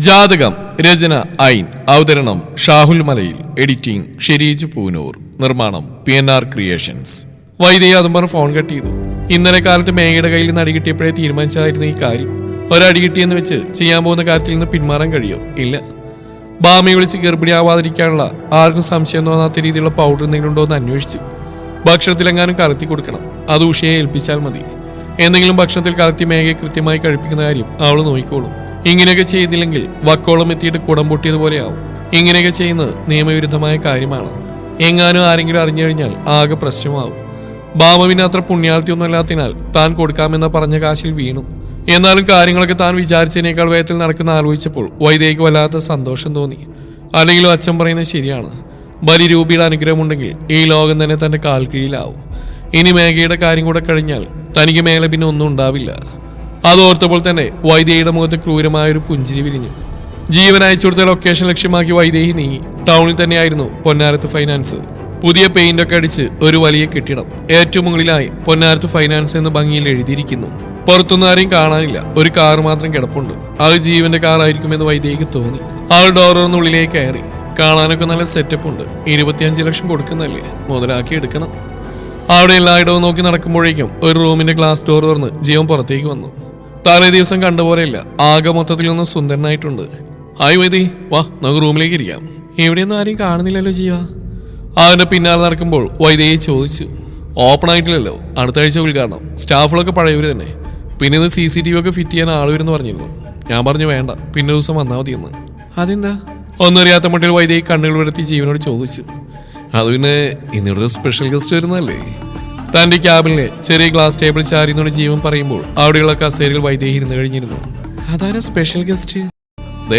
ജാതകം രചന ഐൻ അവതരണം ഷാഹുൽ മലയിൽ എഡിറ്റിംഗ് ഷെരീജ് പൂനൂർ നിർമ്മാണം PNR ക്രിയേഷൻസ്. വൈദേഹി അതും പറഞ്ഞ് ഫോൺ കട്ട് ചെയ്തു. ഇന്നലെ കാലത്ത് മേഘയുടെ കയ്യിൽ നിന്ന് അടി കിട്ടിയപ്പോഴേ തീരുമാനിച്ചതായിരുന്നു ഈ കാര്യം. ഒരടി കിട്ടിയെന്ന് വെച്ച് ചെയ്യാൻ പോകുന്ന കാര്യത്തിൽ നിന്ന് പിന്മാറാൻ കഴിയോ? ഇല്ല. ബാമയെ വിളിച്ച് ഗർഭിണിയാവാതിരിക്കാനുള്ള ആർക്കും സംശയം തോന്നാത്ത രീതിയിലുള്ള പൗഡർ എന്തെങ്കിലും ഉണ്ടോ എന്ന് അന്വേഷിച്ചു. ഭക്ഷണത്തിലെങ്ങാനും കലർത്തി കൊടുക്കണം. അത് ഉഷയെ ഏൽപ്പിച്ചാൽ മതി. എന്തെങ്കിലും ഭക്ഷണത്തിൽ കലർത്തി മേഘയെ കൃത്യമായി കഴിപ്പിക്കുന്ന കാര്യം അവൾ നോക്കിക്കോളും. ഇങ്ങനെയൊക്കെ ചെയ്തില്ലെങ്കിൽ വക്കോളം എത്തിയിട്ട് കുടം പൊട്ടിയതുപോലെയാവും. ഇങ്ങനെയൊക്കെ ചെയ്യുന്നത് നിയമവിരുദ്ധമായ കാര്യമാണ്. എങ്ങാനും ആരെങ്കിലും അറിഞ്ഞു കഴിഞ്ഞാൽ ആകെ പ്രശ്നമാവും. ബാമവിന് അത്ര പുണ്യാർത്ഥിയൊന്നും അല്ലാത്തതിനാൽ താൻ കൊടുക്കാമെന്ന പറഞ്ഞ കാശിൽ വീണു. എന്നാലും കാര്യങ്ങളൊക്കെ താൻ വിചാരിച്ചതിനേക്കാൾ വേഗത്തിൽ നടക്കുന്ന ആലോചിച്ചപ്പോൾ വൈദേഹിക്ക് വല്ലാത്ത സന്തോഷം തോന്നി. അല്ലെങ്കിലും അച്ഛൻ പറയുന്നത് ശരിയാണ്. ബലിരൂപിയുടെ അനുഗ്രഹമുണ്ടെങ്കിൽ ഈ ലോകം തന്നെ തന്റെ കാൽ കീഴിലാവും. ഇനി മേഘയുടെ കാര്യം കൂടെ കഴിഞ്ഞാൽ തനിക്ക് മേലെ പിന്നെ ഒന്നും ഉണ്ടാവില്ല. അതോർത്തപ്പോൾ തന്നെ വൈദേഹിയുടെ മുഖത്ത് ക്രൂരമായൊരു പുഞ്ചിരി വിരിഞ്ഞു. ജീവൻ അയച്ചു കൊടുത്ത ലൊക്കേഷൻ ലക്ഷ്യമാക്കി വൈദേഹി നീങ്ങി. ടൗണിൽ തന്നെയായിരുന്നു പൊന്നാരത്ത് ഫൈനാൻസ്. പുതിയ പെയിന്റൊക്കെ അടിച്ച് ഒരു വലിയ കെട്ടിടം. ഏറ്റവും മുകളിലായി പൊന്നാരത്ത് ഫൈനാൻസ് എന്ന് ഭംഗിയിൽ എഴുതിയിരിക്കുന്നു. പുറത്തൊന്നും ആരെയും കാണാനില്ല. ഒരു കാർ മാത്രം കിടപ്പുണ്ട്. അത് ജീവന്റെ കാർ ആയിരിക്കുമെന്ന് വൈദേഹിക്ക് തോന്നി. ആൾ ഡോറിനുള്ളിലേക്ക് കയറി. കാണാനൊക്കെ നല്ല സെറ്റപ്പ് ഉണ്ട്. 25 ലക്ഷം കൊടുക്കുന്നല്ലേ, മുതലാക്കി എടുക്കണം. അവിടെ എല്ലായിടവും നോക്കി നടക്കുമ്പോഴേക്കും ഒരു റൂമിന്റെ ഗ്ലാസ് ഡോർ തുറന്ന് ജീവൻ പുറത്തേക്ക് വന്നു. തലേ ദിവസം കണ്ടുപോലെയല്ല, ആകെ മൊത്തത്തിലൊന്ന് സുന്ദരനായിട്ടുണ്ട്. ഹായ് വൈദേഹി, വാ നമുക്ക് റൂമിലേക്ക് ഇരിക്കാം. എവിടെയൊന്നും ആരെയും കാണുന്നില്ലല്ലോ ജീവ. അവന്റെ പിന്നാലെ നടക്കുമ്പോൾ വൈദേഹി ചോദിച്ചു. ഓപ്പൺ ആയിട്ടില്ലല്ലോ, അടുത്ത ആഴ്ച ഉദ്ഘാടനം. സ്റ്റാഫുകളൊക്കെ പഴയവര് തന്നെ. പിന്നെ ഇത് CCTV ഒക്കെ ഫിറ്റ് ചെയ്യാൻ ആൾ വരുമെന്ന് പറഞ്ഞിരുന്നു. ഞാൻ പറഞ്ഞു വേണ്ട, പിന്നെ ദിവസം വന്നാൽ മതിയെന്ന്. അതെന്താ? ഒന്നും അറിയാത്ത മട്ടിൽ വൈദേഹി കണ്ണുകൾ വിടർത്തി ജീവനോട് ചോദിച്ചു. അത് പിന്നെ ഇന്നിവിടെ ഒരു സ്പെഷ്യൽ ഗസ്റ്റ് വരുന്നതല്ലേ. തന്റെ ക്യാബിനിലെ ചെറിയ ഗ്ലാസ് ടേബിൾ ചാരിന്നോട് ജീവൻ പറയുമ്പോൾ അവിടെയുള്ള കസേരയിൽ വൈദേഹി ഇരുന്ന് കഴിഞ്ഞിരുന്നു. അതാരാ സ്പെഷ്യൽ ഗസ്റ്റ്?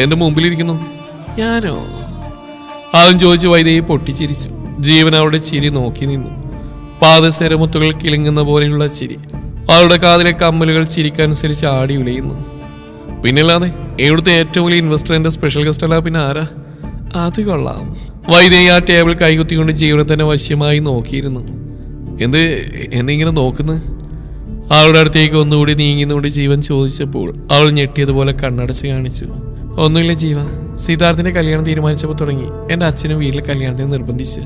എന്റെ മുമ്പിലിരിക്കുന്നു. ഞാനോ? അതും ചോദിച്ച് വൈദേഹി പൊട്ടിച്ചിരിച്ചു. ജീവൻ അവളുടെ ചിരി നോക്കി നിന്നു. പാദസരമുത്തുകൾ കിളുങ്ങുന്ന പോലെയുള്ള ചിരി. അവളുടെ കാതിലെ കമ്മലുകൾ ചിരിക്കനുസരിച്ച് ആടി ഉലയുന്നു. പിന്നല്ലാതെ ഇവിടുത്തെ ഏറ്റവും വലിയ ഇൻവെസ്റ്റർ എന്റെ സ്പെഷ്യൽ ഗസ്റ്റ് അല്ല പിന്നെ ആരാ? അത് കൊള്ളാം. വൈദേഹി ആ ടേബിൾ കൈകുത്തിക്കൊണ്ട് ജീവനെ തന്നെ വശ്യമായി നോക്കിയിരുന്നു. എന്നിങ്ങനെ നോക്കുന്നു? അവളുടെ അടുത്തേക്ക് ഒന്നുകൂടി നീങ്ങിന്നുകൊണ്ട് ജീവൻ ചോദിച്ചപ്പോൾ അവൾ ഞെട്ടിയതുപോലെ കണ്ണടച്ച് കാണിച്ചു. ഒന്നുമില്ല ജീവ, സിദ്ധാർത്ഥിന്റെ കല്യാണം തീരുമാനിച്ചപ്പോൾ തുടങ്ങി എൻ്റെ അച്ഛനും വീട്ടിൽ കല്യാണത്തിന് നിർബന്ധിച്ച്.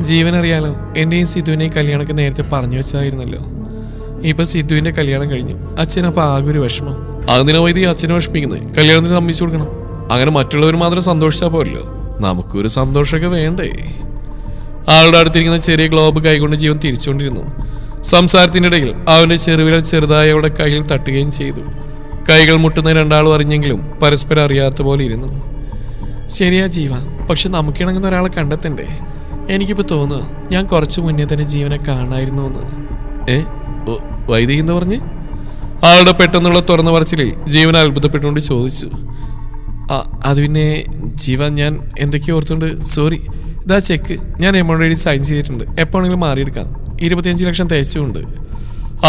ജീവൻ അറിയാലോ, എൻ്റെയും സിദ്ധുവിനെയും കല്യാണമൊക്കെ നേരത്തെ പറഞ്ഞു വെച്ചായിരുന്നല്ലോ. ഇപ്പൊ സിദ്ധുവിന്റെ കല്യാണം കഴിഞ്ഞു. അച്ഛനപ്പോൾ ആകെ ഒരു വിഷമം. അതിനെ വൈദ്യുതി അച്ഛനെ വിഷമിക്കുന്നത്. കല്യാണത്തിന് സമ്മതിച്ചു കൊടുക്കണം. അങ്ങനെ മറ്റുള്ളവർ മാത്രം സന്തോഷിച്ചാൽ പോരല്ലോ, നമുക്കൊരു സന്തോഷമൊക്കെ വേണ്ടേ? ആളുടെ അടുത്തിരിക്കുന്ന ചെറിയ ഗ്ലോബ് കൈകൊണ്ട് ജീവൻ തിരിച്ചുകൊണ്ടിരുന്നു. സംസാരത്തിൻ്റെ ഇടയിൽ അവന്റെ ചെറുവിരൽ ചെറുതായി അവളുടെ കയ്യിൽ തട്ടുകയും ചെയ്തു. കൈകൾ മുട്ടുന്ന രണ്ടാളും അറിഞ്ഞെങ്കിലും പരസ്പരം അറിയാത്ത പോലെ ഇരുന്നു. ശരിയാ ജീവ, പക്ഷെ നമുക്കിണങ്ങുന്ന ഒരാളെ കണ്ടെത്തണ്ടേ? എനിക്കിപ്പോൾ തോന്നുക ഞാൻ കുറച്ചു മുന്നേ തന്നെ ജീവനെ കാണായിരുന്നു എന്ന്. വൈദേഹി എന്താ പറഞ്ഞ്? ആളുടെ പെട്ടെന്നുള്ള തുറന്ന പറച്ചിലിൽ ജീവൻ അത്ഭുതപ്പെട്ടുകൊണ്ട് ചോദിച്ചു. അത് പിന്നെ ജീവ, ഞാൻ എന്തൊക്കെയോ ഓർത്തുകൊണ്ട് സോറി. ഇതാ ചെക്ക്, ഞാൻ എമൗണ്ട് എഴുതി സൈൻ ചെയ്തിട്ടുണ്ട്. എപ്പോഴെങ്കിലും മാറിയെടുക്കാം. 25 ലക്ഷം തേച്ചുണ്ട്.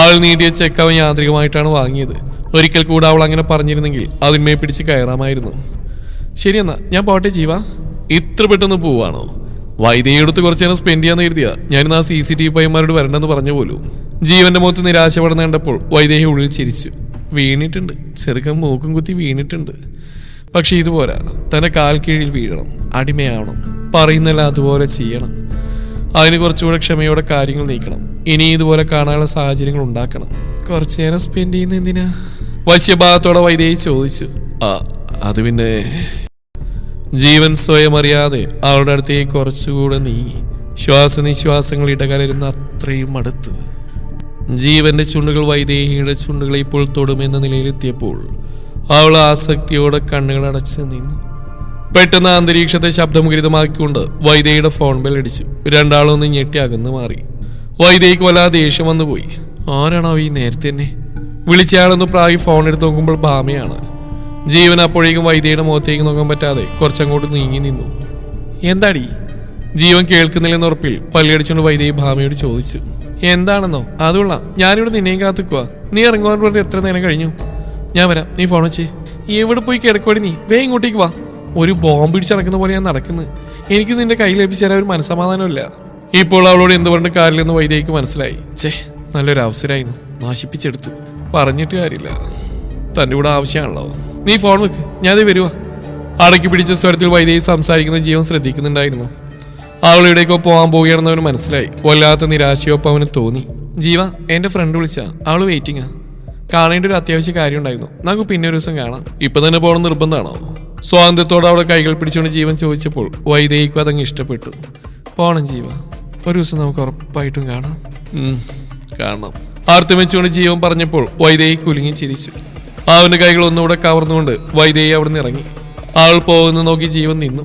ആൾ നീട്ടിയ ചെക്ക് അവൻ യാന്ത്രികമായിട്ടാണ് വാങ്ങിയത്. ഒരിക്കൽ കൂടെ അവൾ അങ്ങനെ പറഞ്ഞിരുന്നെങ്കിൽ അതിന്മേൽ പിടിച്ച് കയറാമായിരുന്നു. ശരിയെന്നാ ഞാൻ പോട്ടെ ജീവ. ഇത്ര പെട്ടെന്ന് പോവാണോ? വൈദേഹിയെടുത്ത് കുറച്ച് നേരം സ്പെൻഡ് ചെയ്യാന്ന് കരുതിയാ ഞാനിന്ന് ആ CCTV പയ്യന്മാരോട് വരണ്ടെന്ന് പറഞ്ഞു പോലും. ജീവന്റെ മുഖത്ത് നിരാശപ്പെടുന്ന കണ്ടപ്പോൾ വൈദേഹി ഉള്ളിൽ ചിരിച്ചു. വീണിട്ടുണ്ട്, ചെറുക്കൻ മൂക്കും കുത്തി വീണിട്ടുണ്ട്. പക്ഷെ ഇതുപോലെ തന്റെ കാൽ കീഴിൽ വീഴണം, അടിമയാവണം, പറയുന്നില്ല അതുപോലെ ചെയ്യണം. അതിന് കുറച്ചുകൂടെ ക്ഷമയോടെ കാര്യങ്ങൾ നീക്കണം. ഇനി ഇതുപോലെ കാണാനുള്ള സാഹചര്യങ്ങൾ ഉണ്ടാക്കണം. കുറച്ചു നേരം സ്പെൻഡ് ചെയ്യുന്ന എന്തിനാ? വശ്യഭാഗത്തോടെ വൈദേഹി ചോദിച്ചു. അത് പിന്നെ ജീവൻ സ്വയം അറിയാതെ അവളുടെ അടുത്തേക്ക് കുറച്ചുകൂടെ നീങ്ങി. ശ്വാസനിശ്വാസങ്ങൾ ഇടകലരുന്ന അത്രയും അടുത്ത്. ജീവന്റെ ചുണ്ടുകൾ വൈദേഹിയുടെ ചുണ്ടുകളെ ഇപ്പോൾ തൊടുമെന്ന നിലയിലെത്തിയപ്പോൾ അവൾ ആസക്തിയോടെ കണ്ണുകൾ അടച്ച് നിന്നു. പെട്ടെന്ന് അന്തരീക്ഷത്തെ ശബ്ദമുഖരിതമാക്കിക്കൊണ്ട് വൈദേഹിയുടെ ഫോൺ ബെൽ അടിച്ചു. രണ്ടാളൊന്ന് ഞെട്ടി അകന്നു മാറി. വൈദേഹിക്ക് വല്ലാതെ ദേഷ്യം വന്നുപോയി. ആരാണോ ഈ നേരത്തെ തന്നെ വിളിച്ചയാളൊന്ന് പ്രാഗി ഫോൺ എടുത്ത് നോക്കുമ്പോൾ ഭാമയാണ്. ജീവൻ അപ്പോഴേക്കും വൈദേഹിയുടെ മുഖത്തേക്ക് നോക്കാൻ പറ്റാതെ കുറച്ചങ്ങോട്ട് നീങ്ങി നിന്നു. എന്താടി? ജീവൻ കേൾക്കുന്നില്ലെന്ന് ഉറപ്പിൽ പല്ലിയടിച്ചുകൊണ്ട് വൈദേഹി ഭാമയോട് ചോദിച്ചു. എന്താണെന്നോ? അതുള്ള ഞാനിവിടെ നിന്നെയും കാത്തുക്കുക. നീ ഇറങ്ങുവാൻ പറഞ്ഞിട്ട് എത്ര നേരം കഴിഞ്ഞു? ഞാൻ വരാം, നീ ഫോൺ വെച്ചേ. എവിടെ പോയി കിടക്കുവാടി നീ? ഇങ്ങോട്ടേക്ക് വാ. ഒരു ബോംബ് പിടിച്ചടക്കുന്ന പോലെ ഞാൻ നടക്കുന്നത്. എനിക്ക് നിന്റെ കയ്യിൽ ലഭിച്ചു തരാൻ ഒരു മനസ്സമാധാനമില്ല. ഇപ്പോൾ അവളോട് എന്ത് പറഞ്ഞ കാര്യമില്ലെന്ന് വൈദേഹിക്ക് മനസ്സിലായി. നല്ലൊരു അവസരമായിരുന്നു, നാശിപ്പിച്ചെടുത്തു. പറഞ്ഞിട്ട് കാര്യമില്ല, തൻ്റെ കൂടെ ആവശ്യമാണല്ലോ. നീ ഫോൺ വെക്ക്, ഞാനത് വരുവാ. അടക്കി പിടിച്ച സ്വരത്തിൽ വൈദേഹി സംസാരിക്കുന്ന ജീവൻ ശ്രദ്ധിക്കുന്നുണ്ടായിരുന്നു. അവളിവിടേക്കോ പോകാൻ പോവുകയാണെന്ന് അവന് മനസ്സിലായി. വല്ലാത്ത നിരാശയൊപ്പം അവന് തോന്നി. ജീവ, എന്റെ ഫ്രണ്ട് വിളിച്ചാ, അവള് വെയിറ്റിംഗാ. കാണേണ്ട ഒരു അത്യാവശ്യ കാര്യം ഉണ്ടായിരുന്നു. നമുക്ക് പിന്നെ ഒരു ദിവസം കാണാം. ഇപ്പൊ തന്നെ പോകണം നിർബന്ധമാണോ? സ്വാതന്ത്ര്യത്തോടെ അവളെ കൈകൾ പിടിച്ചുകൊണ്ട് ജീവൻ ചോദിച്ചപ്പോൾ വൈദേഹിക്കും അതങ്ങ് ഇഷ്ടപ്പെട്ടു. പോണം ജീവ, ഒരു ദിവസം നമുക്ക് ഉറപ്പായിട്ടും കാണാം. കാണാം. ആർത്തി വെച്ചുകൊണ്ട് ജീവൻ പറഞ്ഞപ്പോൾ വൈദേഹി കുലുങ്ങി ചിരിച്ചു. അവന്റെ കൈകൾ ഒന്നുകൂടെ കവർന്നുകൊണ്ട് വൈദേഹി അവിടെ നിന്ന് ഇറങ്ങി. ആൾ പോകുന്ന നോക്കി ജീവൻ നിന്നു.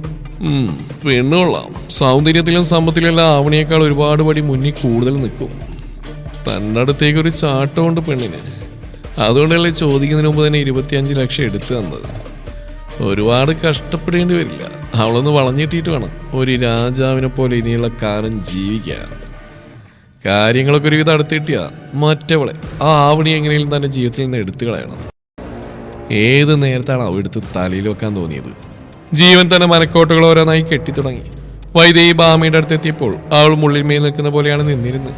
പെണ്ണുകൊള്ളാം. സൗന്ദര്യത്തിലും സമ്പത്തിലും ആവണിയേക്കാൾ ഒരുപാട് പടി മുന്നിൽ കൂടുതൽ നിൽക്കും. തൻ്റെ അടുത്തേക്ക് ഒരു ചാട്ടമുണ്ട് പെണ്ണിന്. അതുകൊണ്ടല്ലേ ചോദിക്കുന്നതിന് മുമ്പ് തന്നെ 25 ലക്ഷം എടുത്തു തന്നത്. ഒരുപാട് കഷ്ടപ്പെടേണ്ടി വരില്ല. അവളൊന്ന് വളഞ്ഞിട്ടിട്ട് വേണം ഒരു രാജാവിനെ പോലെ ഇനിയുള്ള കാലം ജീവിക്കാൻ. കാര്യങ്ങളൊക്കെ ഒരുവിധം അടുത്തിട്ടിയാ മറ്റവളെ ആ ആവണി എങ്ങനെയും തൻ്റെ ജീവിതത്തിൽ നിന്ന് എടുത്തു കളയണം. ഏത് നേരത്താണ് അവ എടുത്ത് തലയിൽ വെക്കാൻ തോന്നിയത്? ജീവൻ തന്നെ മനക്കോട്ടുകൾ ഓരോന്നായി കെട്ടിത്തുടങ്ങി. വൈദേഹി ബാമയുടെ അടുത്തെത്തിയപ്പോൾ അവൾ മുള്ളിന്മേൽ നിൽക്കുന്ന പോലെയാണ് നിന്നിരുന്നത്.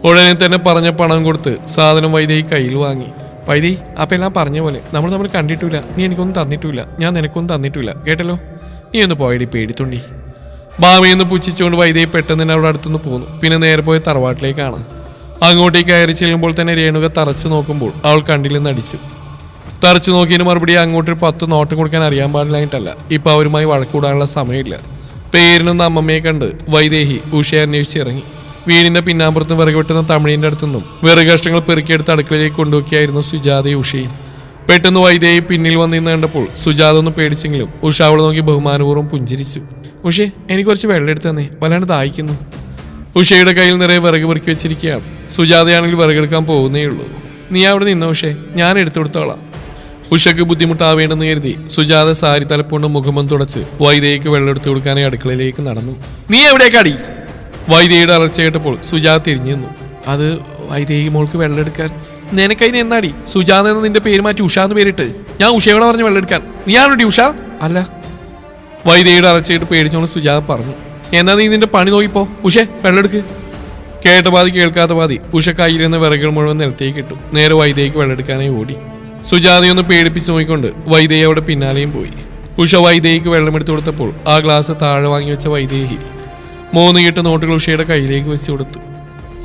ഉടനെ തന്നെ പറഞ്ഞ പണം കൊടുത്ത് സാധനം വൈദേഹി കയ്യിൽ വാങ്ങി. വൈദേഹി, അപ്പം എല്ലാം പറഞ്ഞ പോലെ നമ്മൾ കണ്ടിട്ടില്ല. നീ എനിക്കൊന്നും തന്നിട്ടില്ല, ഞാൻ നിനക്കൊന്നും തന്നിട്ടില്ല, കേട്ടല്ലോ. നീ ഒന്ന് പോയടി പേടിത്തുണ്ടി. ബാമയെന്ന് പുച്ഛിച്ചുകൊണ്ട് വൈദേഹി പെട്ടെന്ന് തന്നെ അവിടെ അടുത്തുനിന്ന് പോന്നു. പിന്നെ നേരെ പോയ തറവാട്ടിലേക്കാണ്. അങ്ങോട്ടേക്ക് കയറി ചെല്ലുമ്പോൾ തന്നെ രേണുക തറച്ചു നോക്കുമ്പോൾ അവൾ കണ്ടില്ലെന്ന് അടിച്ചു. തറച്ചു നോക്കിയതിന് മറുപടി അങ്ങോട്ടൊരു 10 നോട്ടം കൊടുക്കാൻ അറിയാൻ പാടില്ലായിട്ടല്ല, ഇപ്പൊ അവരുമായി വഴക്കൂടാനുള്ള സമയമില്ല. പേരിനൊന്ന് അമ്മമ്മയെ കണ്ട് വൈദേഹി ഉഷയെ അന്വേഷിച്ചിറങ്ങി. വീടിന്റെ പിന്നാമ്പുറത്ത് വിറക് വെട്ടുന്ന തമിഴിന്റെ അടുത്തുനിന്നും വിറക് കഷ്ണങ്ങൾ പെറുക്കിയെടുത്ത് അടുക്കളയിലേക്ക് കൊണ്ടുവയ്ക്കായിരുന്നു സുജാതയും ഉഷയും. പെട്ടെന്ന് വൈദേഹി പിന്നിൽ വന്നിന്ന് കണ്ടപ്പോൾ സുജാത ഒന്ന് പേടിച്ചെങ്കിലും ഉഷ അവളെ നോക്കി ബഹുമാനപൂർവ്വം പുഞ്ചിരിച്ചു. ഉഷേ, എനിക്ക് കുറച്ച് വെള്ളം എടുത്ത് തന്നെ, വല്ലാണ്ട് ദാഹിക്കുന്നു. ഉഷയുടെ കയ്യിൽ നിറയെ വിറക് പെറുക്കി വെച്ചിരിക്കുകയാണ്. സുജാതയാണെങ്കിൽ വിറകെടുക്കാൻ പോകുന്നേ ഉള്ളൂ. നീ അവിടെ നിന്നോ ഉഷേ, ഞാൻ എടുത്തു കൊടുത്തോളാം. ഉഷയ്ക്ക് ബുദ്ധിമുട്ടാവേണ്ടെന്ന് കരുതി സുജാത സാരി തലപ്പുണ്ട് മുഖമം തുടച്ച് വൈദേഹിക്ക് വെള്ളം എടുത്തു കൊടുക്കാനായി അടുക്കളയിലേക്ക് നടന്നു. നീ എവിടേക്കാടി? വൈദേഹിയുടെ അലർച്ച കേട്ടപ്പോൾ സുജാത തിരിഞ്ഞു നിന്നു. അത് വൈദേഹി മോൾക്ക് വെള്ളം എടുക്കാൻ. നിനക്കതിന് എന്നാടി? സുജാത എന്ന് നിന്റെ പേര് മാറ്റി ഉഷ എന്ന് പേരിട്ട്. ഞാൻ ഉഷയോടെ പറഞ്ഞ് വെള്ളം എടുക്കാൻ. നീയാണോടി ഉഷ? അല്ല. വൈദേഹിയുടെ അലർച്ചയിട്ട് പേടിച്ചോണ്ട് സുജാത പറഞ്ഞു. എന്നാ നീ നിന്റെ പണി നോക്കിപ്പോ. ഉഷേ, വെള്ളം എടുക്ക്. കേട്ട പാതി കേൾക്കാത്ത പാതി ഉഷ കയ്യിലിരുന്ന വിറകുകൾ മുഴുവൻ നിലത്തേക്ക് ഇട്ടു. നേരെ വൈദേഹിക്ക് വെള്ളം എടുക്കാനായി ഓടി. സുജാതയൊന്ന് പേടിപ്പിച്ച് നോക്കിക്കൊണ്ട് വൈദേഹി അവിടെ പിന്നാലെയും പോയി. ഉഷ വൈദേഹിക്ക് വെള്ളമെടുത്തു കൊടുത്തപ്പോൾ ആ ഗ്ലാസ് താഴെ വാങ്ങി വെച്ച വൈദേഹി 3 കെട്ട് നോട്ടുകൾ ഉഷയുടെ കയ്യിലേക്ക് വെച്ച് കൊടുത്തു.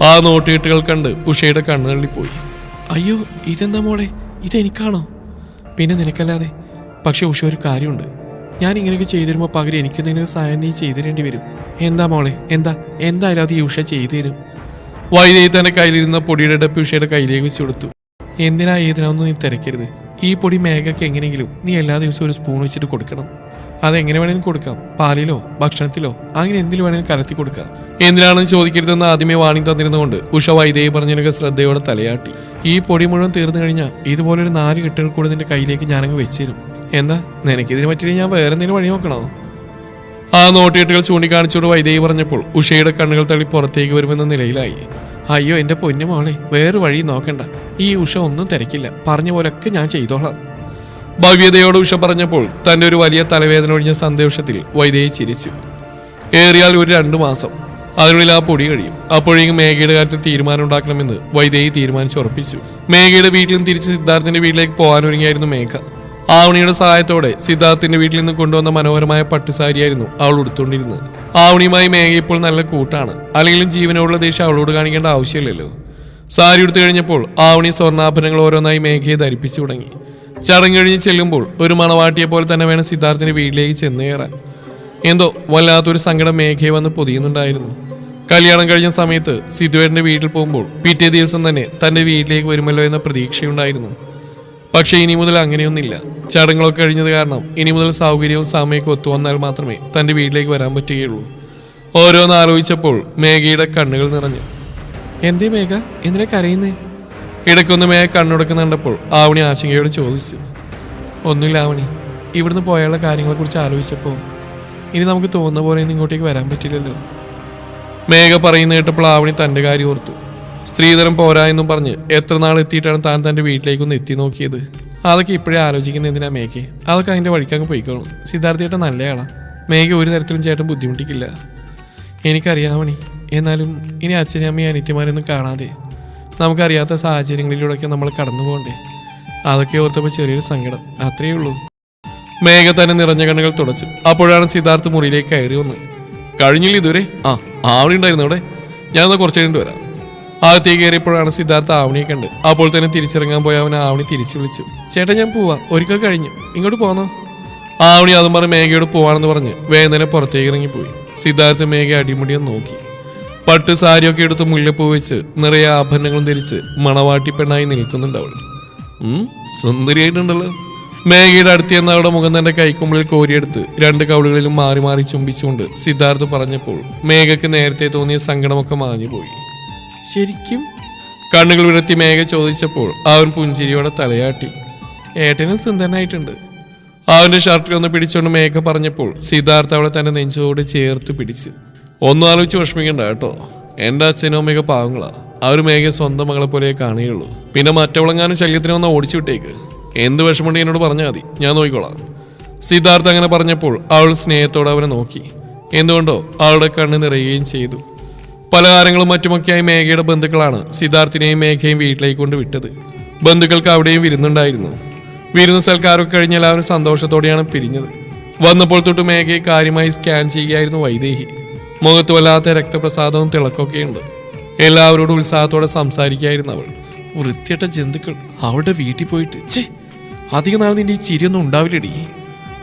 ആ നോട്ടുകെട്ടുകൾ കണ്ട് ഉഷയുടെ കണ്ണുകളിൽ. അയ്യോ, ഇതെന്താ മോളെ, ഇതെനിക്കാണോ? പിന്നെ നിനക്കല്ലാതെ. പക്ഷെ ഉഷ, ഒരു കാര്യമുണ്ട്. ഞാൻ ഇങ്ങനെയൊക്കെ ചെയ്തു തരുമ്പോൾ പകരം എനിക്കെന്തെങ്കിലും സഹായം നീ ചെയ്തു തരേണ്ടി വരും. എന്താ മോളെ, എന്തായാലും അത് ഈ ഉഷ ചെയ്തു തരും. വൈദേഹി തന്റെ കയ്യിലിരുന്ന പൊടിയുടെ ഡപ്പി ഉഷയുടെ കയ്യിലേക്ക് വെച്ച് കൊടുത്തു. ഏതിനാണെന്ന് നീ തിരക്കരുത്. ഈ പൊടി മേഘയ്ക്ക് എങ്ങനെയെങ്കിലും നീ എല്ലാ ദിവസവും ഒരു സ്പൂൺ വെച്ചിട്ട് കൊടുക്കണം. അതെങ്ങനെ വേണമെങ്കിലും കൊടുക്കാം. പാലിലോ ഭക്ഷണത്തിലോ അങ്ങനെ എന്തിലും വേണമെങ്കിലും കലർത്തി കൊടുക്കാം. എന്തിനാണെന്ന് ചോദിക്കരുതെന്ന് ആദ്യമേ വാണി തന്നിരുന്നുകൊണ്ട് ഉഷ വൈദേഹി പറഞ്ഞതിനൊക്കെ ശ്രദ്ധയോടെ തലയാട്ടി. ഈ പൊടി മുഴുവൻ തീർന്നു കഴിഞ്ഞാൽ ഇതുപോലൊരു 4 കെട്ടുകൾ കൂടെ നിന്റെ കയ്യിലേക്ക് ഞാനങ്ങ് വെച്ചുതരും. എന്താ, നിനക്കിതിന് പറ്റില്ല? ഞാൻ വേറെ എന്തെങ്കിലും വഴി നോക്കണോ? ആ നോട്ടുകെട്ടുകൾ ചൂണ്ടിക്കാണിച്ചോട് വൈദേഹി പറഞ്ഞപ്പോൾ ഉഷയുടെ കണ്ണുകൾ തള്ളി പുറത്തേക്ക് വരുമെന്ന നിലയിലായി. അയ്യോ എൻ്റെ പൊന്നു മോളെ, വേറെ വഴി നോക്കണ്ട. ഈ ഉഷ ഒന്നും തിരക്കില്ല. പറഞ്ഞ പോലൊക്കെ ഞാൻ ചെയ്തോളാം. ഭവ്യതയോട് ഉഷ പറഞ്ഞപ്പോൾ തൻ്റെ ഒരു വലിയ തലവേദന ഒഴിഞ്ഞ സന്തോഷത്തിൽ വൈദേഹി ചിരിച്ചു. ഏറിയാൽ ഒരു 2 മാസം, അതിനുള്ളിൽ ആ പൊടി കഴിയും. അപ്പോഴേക്കും മേഘയുടെ കാര്യത്തിൽ തീരുമാനം ഉണ്ടാക്കണമെന്ന് വൈദേഹി തീരുമാനിച്ചുറപ്പിച്ചു. മേഘയുടെ വീട്ടിൽ നിന്ന് തിരിച്ച് സിദ്ധാർത്ഥിന്റെ വീട്ടിലേക്ക് പോകാനൊരുങ്ങിയായിരുന്നു മേഘ. ആവണിയുടെ സഹായത്തോടെ സിദ്ധാർത്ഥിന്റെ വീട്ടിൽ നിന്ന് കൊണ്ടുവന്ന മനോഹരമായ പട്ടുസാരിയായിരുന്നു അവൾ ഉടുത്തുകൊണ്ടിരുന്നത്. ആവണിയുമായി മേഘ ഇപ്പോൾ നല്ല കൂട്ടാണ്. അല്ലെങ്കിലും ജീവനോടുള്ള ദേഷ്യം അവളോട് കാണിക്കേണ്ട ആവശ്യമില്ലല്ലോ. സാരി ഉടുത്തു കഴിഞ്ഞപ്പോൾ ആവണി സ്വർണ്ണാഭരണങ്ങൾ ഓരോന്നായി മേഘയെ ധരിപ്പിച്ചു തുടങ്ങി. ചടങ്ങ് കഴിഞ്ഞ് ചെല്ലുമ്പോൾ ഒരു മണവാട്ടിയെ പോലെ തന്നെ വേണം സിദ്ധാർത്ഥിന്റെ വീട്ടിലേക്ക് ചെന്ന് കയറാൻ. എന്തോ വല്ലാത്തൊരു സങ്കടം മേഘയെ വന്ന് പൊതിയുന്നുണ്ടായിരുന്നു. കല്യാണം കഴിഞ്ഞ സമയത്ത് സിദ്ധുവേട്ടന്റെ വീട്ടിൽ പോകുമ്പോൾ പിറ്റേ ദിവസം തന്നെ തന്റെ വീട്ടിലേക്ക് വരുമല്ലോ എന്ന പ്രതീക്ഷയുണ്ടായിരുന്നു. പക്ഷെ ഇനി മുതൽ അങ്ങനെയൊന്നില്ല. ചടങ്ങുകളൊക്കെ കഴിഞ്ഞത് കാരണം ഇനി മുതൽ സൗകര്യവും സമയമൊക്കെ ഒത്തുവന്നാൽ മാത്രമേ തന്റെ വീട്ടിലേക്ക് വരാൻ പറ്റുകയുള്ളൂ. ഓരോന്ന് ആലോചിച്ചപ്പോൾ മേഘയുടെ കണ്ണുകൾ നിറഞ്ഞു. എന്തേ മേഘ, എന്തിനാ കരയുന്നേ? ഇടയ്ക്കൊന്ന് മേഘ കണ്ണുടക്കുന്ന കണ്ടപ്പോൾ ആവണി ആശങ്കയോട് ചോദിച്ചു. ഒന്നുമില്ല ആവണി, ഇവിടുന്ന് പോയാലുള്ള കാര്യങ്ങളെക്കുറിച്ച് ആലോചിച്ചപ്പോൾ ഇനി നമുക്ക് തോന്നുന്ന പോലെ ഇങ്ങോട്ടേക്ക് വരാൻ പറ്റില്ലല്ലോ. മേഘ പറയുന്ന കേട്ടപ്പോൾ ആവണി തൻ്റെ കാര്യം ഓർത്തു. സ്ത്രീധനം പോരാ എന്നും പറഞ്ഞ് എത്ര നാൾ എത്തിയിട്ടാണ് താൻ തൻ്റെ വീട്ടിലേക്കൊന്ന് എത്തി നോക്കിയത്. അതൊക്കെ ഇപ്പോഴേ ആലോചിക്കുന്ന എന്തിനാ മേഘയെ? അതൊക്കെ അതിൻ്റെ വഴിക്കങ്ങ് പോയിക്കോളും. സിദ്ധാർത്ഥേട്ടൻ നല്ലയാളാണ്. മേഘ ഒരു തരത്തിലും ചേട്ടൻ ബുദ്ധിമുട്ടിക്കില്ല. എനിക്കറിയാമണി. എന്നാലും ഇനി അച്ഛനും അമ്മയും അനിത്യമാരൊന്നും കാണാതെ നമുക്കറിയാത്ത സാഹചര്യങ്ങളിലൂടെയൊക്കെ നമ്മൾ കടന്നു പോകണ്ടേ? അതൊക്കെ ഓർത്തപ്പോൾ ചെറിയൊരു സങ്കടം, അത്രയേ ഉള്ളൂ. മേഘ തന്നെ നിറഞ്ഞ കണ്ണുകൾ തുടച്ചു. അപ്പോഴാണ് സിദ്ധാർത്ഥ് മുറിയിലേക്ക് കയറി വന്ന്. കഴിഞ്ഞില്ല ഇതുവരെ? ആവണി ഉണ്ടായിരുന്നു അവിടെ, ഞാനൊന്ന് കുറച്ച് കഴിഞ്ഞിട്ട് വരാം. അകത്തേക്ക് കയറിയപ്പോഴാണ് സിദ്ധാർത്ഥ ആവണിയെ കണ്ട്. അപ്പോൾ തന്നെ തിരിച്ചിറങ്ങാൻ പോയ അവൻ ആവണി തിരിച്ചു വിളിച്ചു. ചേട്ടാ ഞാൻ പോവാ, ഒരിക്കൽ കഴിഞ്ഞു, ഇങ്ങോട്ട് പോന്നോ? ആവണി അതും പറഞ്ഞ് മേഘയോട് പോവാണെന്ന് പറഞ്ഞ് വേദന പുറത്തേക്ക് ഇറങ്ങിപ്പോയി. സിദ്ധാർത്ഥ മേഘ അടിമുടിയും നോക്കി. പട്ട് സാരിയൊക്കെ എടുത്ത് മുല്ലപ്പൂ വെച്ച് നിറയെ ആഭരണങ്ങളും ധരിച്ച് മണവാട്ടി പെണ്ണായി നിൽക്കുന്നുണ്ട് അവൾ. സുന്ദരിയായിട്ടുണ്ടല്ലോ. മേഘയുടെ അടുത്ത് ചെന്ന അവളുടെ മുഖം തന്റെ കൈക്കുമ്പിളിൽ കോരിയെടുത്ത് രണ്ട് കവിളുകളിലും മാറി മാറി ചുംബിച്ചുകൊണ്ട് സിദ്ധാർത്ഥ് പറഞ്ഞപ്പോൾ മേഘയ്ക്ക് നേരത്തെ തോന്നിയ സങ്കടമൊക്കെ മാഞ്ഞുപോയി. ശരിക്കും? കണ്ണുകൾ വിടർത്തി മേഘ ചോദിച്ചപ്പോൾ അവൻ പുഞ്ചിരിയോടെ തലയാട്ടി. ഏട്ടനും സുന്ദരനായിട്ടുണ്ട്. അവന്റെ ഷർട്ടിൽ ഒന്ന് പിടിച്ചുകൊണ്ട് മേഘ പറഞ്ഞപ്പോൾ സിദ്ധാർത്ഥ അവളെ തന്റെ നെഞ്ചോട് ചേർത്ത് പിടിച്ച്. ഒന്നും ആലോചിച്ച് വിഷമിക്കണ്ട കേട്ടോ, എന്റെ അച്ഛനും അമ്മയൊക്കെ പാവങ്ങളാ. അവർ മേഘയെ സ്വന്തം മകളെ പോലെ കാണുകയുള്ളൂ. പിന്നെ മറ്റവളെങ്ങാനും ശല്യത്തിന് വന്നാൽ ഓടിച്ചു വിട്ടേക്ക്. എന്ത് വിഷമമുണ്ട് എന്നോട് പറഞ്ഞാൽ മതി, ഞാൻ നോക്കിക്കോളാം. സിദ്ധാർത്ഥ അങ്ങനെ പറഞ്ഞപ്പോൾ അവൾ സ്നേഹത്തോടെ അവനെ നോക്കി. എന്തുകൊണ്ടോ അവളുടെ കണ്ണ് നിറയുകയും ചെയ്തു. പലഹാരങ്ങളും മറ്റുമൊക്കെയായി മേഘയുടെ ബന്ധുക്കളാണ് സിദ്ധാർത്ഥിനെയും മേഘയും വീട്ടിലേക്ക് കൊണ്ട് വിട്ടത്. ബന്ധുക്കൾക്ക് അവിടെയും വിരുന്നുണ്ടായിരുന്നു. വിരുന്ന് സൽക്കാരമൊക്കെ കഴിഞ്ഞ് എല്ലാവരും സന്തോഷത്തോടെയാണ് പിരിഞ്ഞത്. വന്നപ്പോൾ തൊട്ട് മേഘയെ കാര്യമായി സ്കാൻ ചെയ്യുകയായിരുന്നു വൈദേഹി. മുഖത്ത് വല്ലാത്ത രക്തപ്രസാദവും തിളക്കൊക്കെയുണ്ട്. എല്ലാവരോടും ഉത്സാഹത്തോടെ സംസാരിക്കുകയായിരുന്നു അവൾ. വൃത്തിയട്ട ജന്തുക്കൾ, അവളുടെ വീട്ടിൽ പോയിട്ട് ചേ, അധികം നാൾ നിന്റെ ഈ ചിരിയൊന്നും ഉണ്ടാവില്ലടി.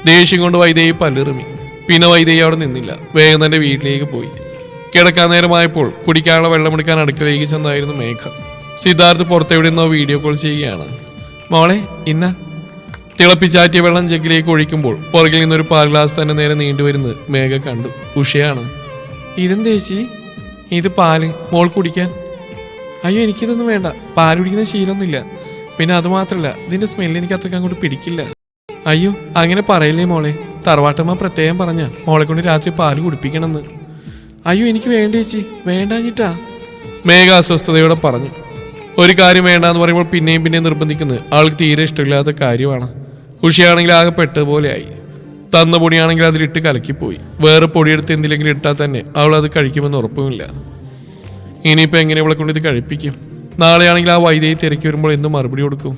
ദേഷ്യം കൊണ്ട് വൈദേഹി പല്ലിറുമി. പിന്നെ വൈദേഹി അവിടെ നിന്നില്ല, വേഗം തന്റെ വീട്ടിലേക്ക് പോയി. കിടക്കാൻ നേരമായപ്പോൾ കുടിക്കാനുള്ള വെള്ളമെടുക്കാൻ അടുക്കളയിലേക്ക് ചെന്നായിരുന്നു മേഘ. സിദ്ധാർത്ഥ് പുറത്തെവിടെ നിന്നോ വീഡിയോ കോൾ ചെയ്യുകയാണ്. മോളെ ഇന്ന തിളപ്പിച്ചാറ്റിയ വെള്ളം ജഗ്ഗിലേക്ക് ഒഴിക്കുമ്പോൾ പുറകിൽ നിന്നൊരു പാൽ ഗ്ലാസ് തന്നെ നേരെ നീണ്ടുവരുന്നത് മേഘ കണ്ടു. ഉഷയാണ്. ഇതെന്താ ചേച്ചി? ഇത് പാല്, മോൾ കുടിക്കാൻ. അയ്യോ എനിക്കിതൊന്നും വേണ്ട, പാൽ കുടിക്കുന്ന ശീലമൊന്നുമില്ല. പിന്നെ അതുമാത്രമല്ല, ഇതിന്റെ സ്മെല്ല് എനിക്ക് അത്രയ്ക്ക് അങ്ങോട്ട് പിടിക്കില്ല. അയ്യോ അങ്ങനെ പറയില്ലേ മോളെ, തറവാട്ടമ്മ പ്രത്യേകം പറഞ്ഞ മോളെ കൊണ്ട് രാത്രി പാല് കുടിപ്പിക്കണമെന്ന്. അയ്യോ എനിക്ക് വേണ്ട ചേച്ചി, വേണ്ടാഞ്ഞിട്ടാ, മേഘ അസ്വസ്ഥതയോടെ പറഞ്ഞു. ഒരു കാര്യം വേണ്ടാന്ന് പറയുമ്പോൾ പിന്നെയും പിന്നെയും നിർബന്ധിക്കുന്നത് അവൾക്ക് തീരെ ഇഷ്ടമില്ലാത്ത കാര്യമാണ്. ഉഷയാണെങ്കിൽ ആകെ പെട്ടതുപോലെയായി. തന്ന പൊടിയാണെങ്കിൽ അതിലിട്ട് കലക്കിപ്പോയി. വേറെ പൊടിയെടുത്ത് എന്തിലെങ്കിലും ഇട്ടാൽ തന്നെ അവൾ അത് കഴിക്കുമെന്ന് ഉറപ്പുമില്ല. ഇനിയിപ്പോൾ എങ്ങനെ ഇവളെ കൊണ്ട് ഇത് കഴിപ്പിക്കും? നാളെയാണെങ്കിൽ ആ വൈദ്യയെ തിരക്കി വരുമ്പോൾ എന്ത് മറുപടി കൊടുക്കും?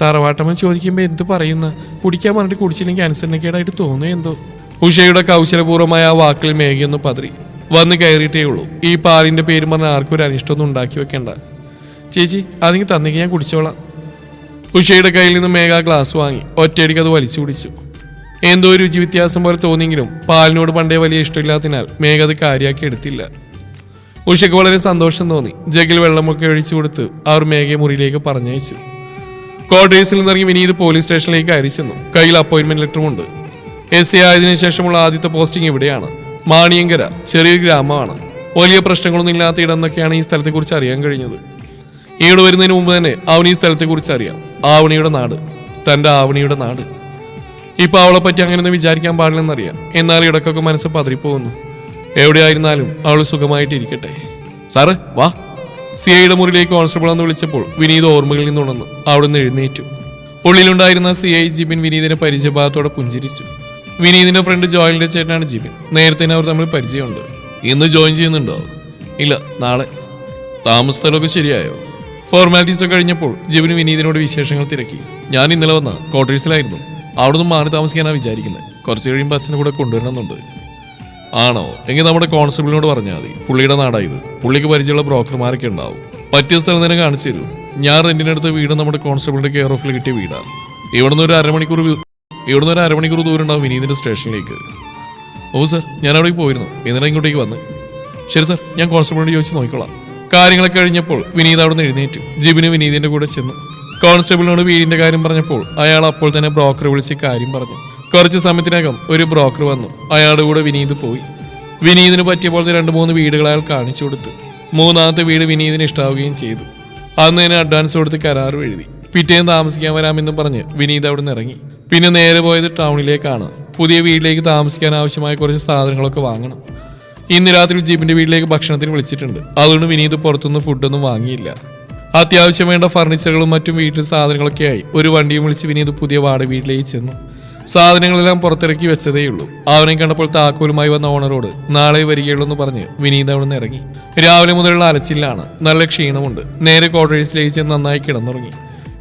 തറവാട്ടമ്മ ചോദിക്കുമ്പോൾ എന്ത് പറയുന്ന? കുടിക്കാൻ പറഞ്ഞിട്ട് കുടിച്ചില്ലെങ്കിൽ അനുസരണക്കേടായിട്ട് തോന്നുക എന്തോ. ഉഷയുടെ കൗശലപൂർവ്വമായ ആ വാക്കിൽ മേഘയൊന്ന് പതറി. വന്ന് കയറിയിട്ടേ ഉള്ളൂ. ഈ പാലിന്റെ പേര് പറഞ്ഞ ആർക്കും ഒരു അനിഷ്ടമൊന്നും ഉണ്ടാക്കി വെക്കണ്ട. ചേച്ചി അതെങ്കിൽ തന്നെങ്കിൽ ഞാൻ കുടിച്ചോളാം. ഉഷയുടെ കയ്യിൽ നിന്ന് മേഘ ഗ്ലാസ് വാങ്ങി ഒറ്റയടിക്ക് അത് വലിച്ചു കുടിച്ചു. എന്തോ ഒരു രുചി വ്യത്യാസം പോലെ തോന്നിയെങ്കിലും പാലിനോട് പണ്ടേ വലിയ ഇഷ്ടമില്ലാത്തതിനാൽ മേഘ അത് കാര്യമാക്കി എടുത്തില്ല. ഉഷയ്ക്ക് വളരെ സന്തോഷം തോന്നി. ജഗിൽ വെള്ളമൊക്കെ ഒഴിച്ചു കൊടുത്ത് അവർ മേഘയെ മുറിയിലേക്ക് പറഞ്ഞയച്ചു. ക്വാർട്ടേഴ്സിൽ നിന്നിറങ്ങി വിനീത് പോലീസ് സ്റ്റേഷനിലേക്ക് കയറി ചെന്നു. കയ്യിൽ അപ്പോയിന്റ്മെന്റ് ലെറ്ററുമുണ്ട്. SI ആയതിനു ശേഷമുള്ള ആദ്യത്തെ പോസ്റ്റിംഗ് ഇവിടെയാണ്. മാണിയങ്കര ചെറിയൊരു ഗ്രാമമാണ്. വലിയ പ്രശ്നങ്ങളൊന്നും ഇല്ലാത്ത ഇടം എന്നൊക്കെയാണ് ഈ സ്ഥലത്തെക്കുറിച്ച് അറിയാൻ കഴിഞ്ഞത്. ഇവിടെ വരുന്നതിന് മുമ്പ് തന്നെ അവന് ഈ സ്ഥലത്തെക്കുറിച്ച് അറിയാം. ആവണിയുടെ നാട്, തൻ്റെ ആവണിയുടെ നാട്. ഇപ്പൊ അവളെ പറ്റി അങ്ങനെയൊന്നും വിചാരിക്കാൻ പാടില്ലെന്നറിയാം. എന്നാൽ ഇടയ്ക്കൊക്കെ മനസ്സ് പതറിപ്പോകുന്നു. എവിടെയായിരുന്നാലും അവൾ സുഖമായിട്ടിരിക്കട്ടെ. സാറ് വാ. CIയുടെ മുറിയിലേക്ക് കോൺസ്റ്റബിൾ എന്ന് വിളിച്ചപ്പോൾ വിനീത് ഓർമ്മകളിൽ നിന്നുണർന്നു. അവിടെ നിന്ന് എഴുന്നേറ്റു. ഉള്ളിലുണ്ടായിരുന്ന CI ജിബിൻ വിനീതിനെ പരിചയഭാഗത്തോടെ പുഞ്ചിരിച്ചു. വിനീതിന്റെ ഫ്രണ്ട് ജോയലിന്റെ ചേട്ടനാണ് ജിബിൻ. നേരത്തെ അവർ തമ്മിൽ പരിചയമുണ്ട്. ഇന്ന് ജോയിൻ ചെയ്യുന്നുണ്ടോ? ഇല്ല, നാളെ. താമസസ്ഥലമൊക്കെ ശരിയായോ? ഫോർമാലിറ്റീസ് ഒക്കെ കഴിഞ്ഞപ്പോൾ ജിബിന് വിനീതിനോട് വിശേഷങ്ങൾ തിരക്കി. ഞാൻ ഇന്നലെ വന്ന ക്വാർട്ടേഴ്സിലായിരുന്നു. അവിടെ നിന്ന് മാറി താമസിക്കാനാണ് വിചാരിക്കുന്നത്. കുറച്ച് കഴിയുമ്പോൾ അച്ഛനെ കൂടെ കൊണ്ടുവരണമെന്നുണ്ട്. ആണോ? എങ്കിൽ നമ്മുടെ കോൺസ്റ്റബിളിനോട് പറഞ്ഞാൽ മതി. പുള്ളിയുടെ നാടായത്. പുള്ളിക്ക് പരിചയമുള്ള ബ്രോക്കർമാരൊക്കെ ഉണ്ടാവും. പറ്റിയ സ്ഥലം തന്നെ കാണിച്ചു തരൂ. ഞാൻ റെന്റിനടുത്ത വീട് നമ്മുടെ കോൺസ്റ്റബിളിന്റെ കെയർ ഓഫിൽ കിട്ടിയ വീടാണ്. ഇവിടുന്ന് ഒരു അരമണിക്കൂർ ദൂരം ഉണ്ടാവും വിനീതിന്റെ സ്റ്റേഷനിലേക്ക്. ഓ സർ, ഞാൻ അവിടേക്ക് പോയിരുന്നു. ഇന്നലെ ഇങ്ങോട്ടേക്ക് വന്ന്. ശരി സർ, ഞാൻ കോൺസ്റ്റബിളിനോട് ചോദിച്ച് നോക്കിക്കോളാം. കാര്യങ്ങളൊക്കെ കഴിഞ്ഞപ്പോൾ വിനീത് അവിടെ നിന്ന് എഴുന്നേറ്റു. ജിബിന് വിനീതിന്റെ കൂടെ ചെന്നു. കോൺസ്റ്റബിളിനോട് വീടിന്റെ കാര്യം പറഞ്ഞപ്പോൾ അയാൾ അപ്പോൾ തന്നെ ബ്രോക്കറെ വിളിച്ച് കാര്യം പറഞ്ഞു. കുറച്ച് സമയത്തിനകം ഒരു ബ്രോക്കർ വന്നു. അയാളുടെ കൂടെ വിനീത് പോയി. വിനീതിന് പറ്റിയ പോലത്തെ 2-3 വീടുകൾ അയാൾ കാണിച്ചു കൊടുത്തു. 3-ാമത്തെ വീട് വിനീതിന് ഇഷ്ടാവുകയും ചെയ്തു. അന്ന് തന്നെ അഡ്വാൻസ് കൊടുത്ത് കരാർ എഴുതി. പിറ്റേന്ന് താമസിക്കാൻ വരാമെന്ന് പറഞ്ഞ് വിനീത് അവിടെ നിന്ന് ഇറങ്ങി. പിന്നെ നേരെ പോയത് ടൗണിലേക്കാണ്. പുതിയ വീട്ടിലേക്ക് താമസിക്കാൻ ആവശ്യമായ കുറച്ച് സാധനങ്ങളൊക്കെ വാങ്ങണം. ഇന്ന് രാത്രി ജിബിന്റെ വീട്ടിലേക്ക് ഭക്ഷണത്തിന് വിളിച്ചിട്ടുണ്ട്. അതുകൊണ്ട് വിനീത് പുറത്തുനിന്ന് ഫുഡൊന്നും വാങ്ങിയില്ല. അത്യാവശ്യം വേണ്ട ഫർണിച്ചറുകളും മറ്റും വീട്ടിൽ സാധനങ്ങളൊക്കെയായി ഒരു വണ്ടിയും വിളിച്ച് വിനീത് പുതിയ വാടക വീട്ടിലേക്ക് ചെന്നു. സാധനങ്ങളെല്ലാം പുറത്തിറക്കി വെച്ചതേയുള്ളൂ. അവനെ കണ്ടപ്പോൾ താക്കോലുമായി വന്ന ഓണറോട് നാളെ വരികയുള്ളൂ എന്ന് പറഞ്ഞ് വിനീത് അവിടെ നിന്ന് ഇറങ്ങി. രാവിലെ മുതലുള്ള അലച്ചില്ലാണ്. നല്ല ക്ഷീണമുണ്ട്. നേരെ ക്വാർട്ടേഴ്സിലേക്ക് ചെന്ന് നന്നായി കിടന്നുറങ്ങി.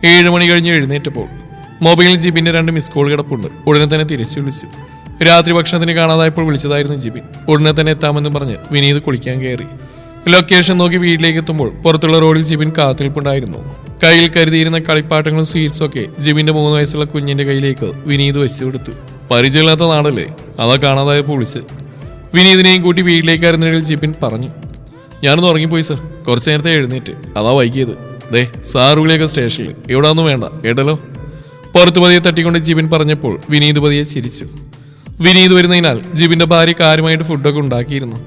7 മണി കഴിഞ്ഞ് എഴുന്നേറ്റപ്പോൾ മൊബൈലിൽ ജിബിന്റെ 2 മിസ് കോൾ കിടപ്പുണ്ട്. ഉടനെ തന്നെ തിരിച്ചു വിളിച്ചു. രാത്രി ഭക്ഷണത്തിന് കാണാതായപ്പോൾ വിളിച്ചതായിരുന്നു ജിബിൻ. ഉടനെ തന്നെ എത്താമെന്ന് പറഞ്ഞ് വിനീത് കുളിക്കാൻ കയറി. ലൊക്കേഷൻ നോക്കി വീട്ടിലേക്ക് എത്തുമ്പോൾ പുറത്തുള്ള റോഡിൽ ജിബിൻ കാത്തിരിപ്പുണ്ടായിരുന്നു. കയ്യിൽ കരുതിയിരുന്ന കളിപ്പാട്ടങ്ങളും സ്വീറ്റ്സും ഒക്കെ ജിബിന്റെ 3 വയസ്സുള്ള കുഞ്ഞിന്റെ കയ്യിലേക്ക് വിനീത് വെച്ചു കൊടുത്തു. പരിചയമില്ലാത്ത നാടല്ലേ, അതാ കാണാതായപ്പോൾ വിളിച്ച്. വിനീതിനെയും കൂട്ടി വീട്ടിലേക്ക് വരുന്നതിൽ ജിബിൻ പറഞ്ഞു, ഞാനൊന്ന് ഉറങ്ങിപ്പോയി സർ, കുറച്ചു നേരത്തെ എഴുന്നേറ്റ്, അതാ വൈകിയത്. ദേ സാറുവിളിയൊക്കെ സ്റ്റേഷനിൽ, ഇവിടെ ഒന്നും വേണ്ട കേട്ടല്ലോ. പുറത്തു പതിയെ തട്ടിക്കൊണ്ട് ജിബിൻ പറഞ്ഞപ്പോൾ വിനീത് പതിയെ ചിരിച്ചു. വിനീത് വരുന്നതിനാൽ ജിബിന്റെ ഭാര്യ കാര്യമായിട്ട് ഫുഡൊക്കെ ഉണ്ടാക്കിയിരുന്നു.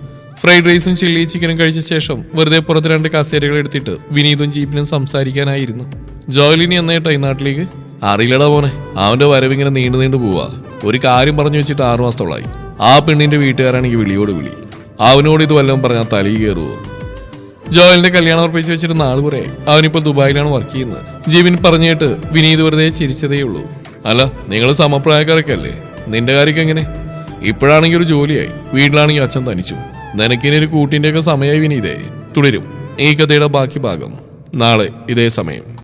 ഫ്രൈഡ് റൈസും ചില്ലി ചിക്കനും കഴിച്ച ശേഷം വെറുതെ പുറത്ത് 2 കസേരകൾ എടുത്തിട്ട് വിനീതും ജീപ്പിനും സംസാരിക്കാനായിരുന്നു. ജോലിനി എന്നേട്ടായി നാട്ടിലേക്ക്? അറിയില്ലടാ പോനെ, അവന്റെ വരവിങ്ങനെ നീണ്ടു പോവാ. ഒരു കാര്യം പറഞ്ഞു വെച്ചിട്ട് 6 മാസത്തോളായി. ആ പെണ്ണിന്റെ വീട്ടുകാരാണെങ്കിൽ വിളിയോട് വിളി. അവനോട് ഇത് വല്ലതും പറഞ്ഞാൽ തലയിൽ കയറുവോ? ജോയലിന്റെ കല്യാണം ഉറപ്പിച്ച് വെച്ചിട്ട് 4 കുറേ. അവനിപ്പോൾ ദുബായിലാണ് വർക്ക് ചെയ്യുന്നത്. ജീവൻ പറഞ്ഞിട്ട് വിനീത് വെറുതെ ചിരിച്ചതേ ഉള്ളൂ. അല്ല, നിങ്ങൾ സമപ്രായക്കാരൊക്കെ അല്ലേ? നിന്റെ കാര്യമൊക്കെ എങ്ങനെ? ഇപ്പോഴാണെങ്കിൽ ഒരു ജോലിയായി, വീട്ടിലാണെങ്കിൽ അച്ഛൻ തനിച്ചു. നിനക്കിനി ഒരു കൂട്ടിൻ്റെയൊക്കെ സമയമായി വിനീതേ. തുടരും ഈ കഥയുടെ ബാക്കി ഭാഗം നാളെ ഇതേ സമയം.